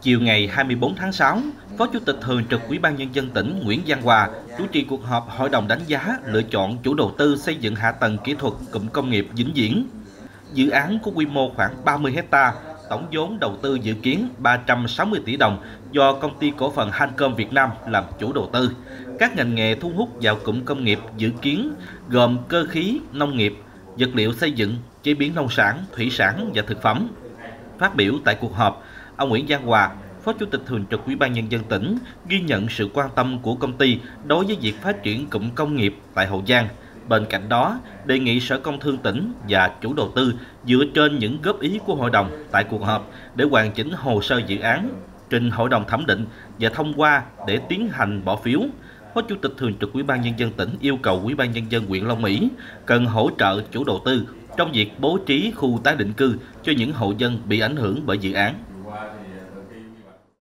Chiều ngày 24 tháng 6, Phó Chủ tịch Thường trực Ủy ban Nhân dân tỉnh Nguyễn Giang Hòa chủ trì cuộc họp Hội đồng đánh giá lựa chọn chủ đầu tư xây dựng hạ tầng kỹ thuật cụm công nghiệp Vĩnh Viễn. Dự án có quy mô khoảng 30 ha, tổng vốn đầu tư dự kiến 360 tỷ đồng do Công ty Cổ phần Hancom Việt Nam làm chủ đầu tư. Các ngành nghề thu hút vào cụm công nghiệp dự kiến gồm cơ khí, nông nghiệp, vật liệu xây dựng, chế biến nông sản, thủy sản và thực phẩm. Phát biểu tại cuộc họp, ông Nguyễn Giang Hòa, Phó Chủ tịch Thường trực Ủy ban Nhân dân tỉnh ghi nhận sự quan tâm của công ty đối với việc phát triển cụm công nghiệp tại Hậu Giang. Bên cạnh đó, đề nghị Sở Công Thương tỉnh và chủ đầu tư dựa trên những góp ý của hội đồng tại cuộc họp để hoàn chỉnh hồ sơ dự án, trình hội đồng thẩm định và thông qua để tiến hành bỏ phiếu. Phó Chủ tịch Thường trực Ủy ban Nhân dân tỉnh yêu cầu Ủy ban Nhân dân huyện Long Mỹ cần hỗ trợ chủ đầu tư trong việc bố trí khu tái định cư cho những hộ dân bị ảnh hưởng bởi dự án.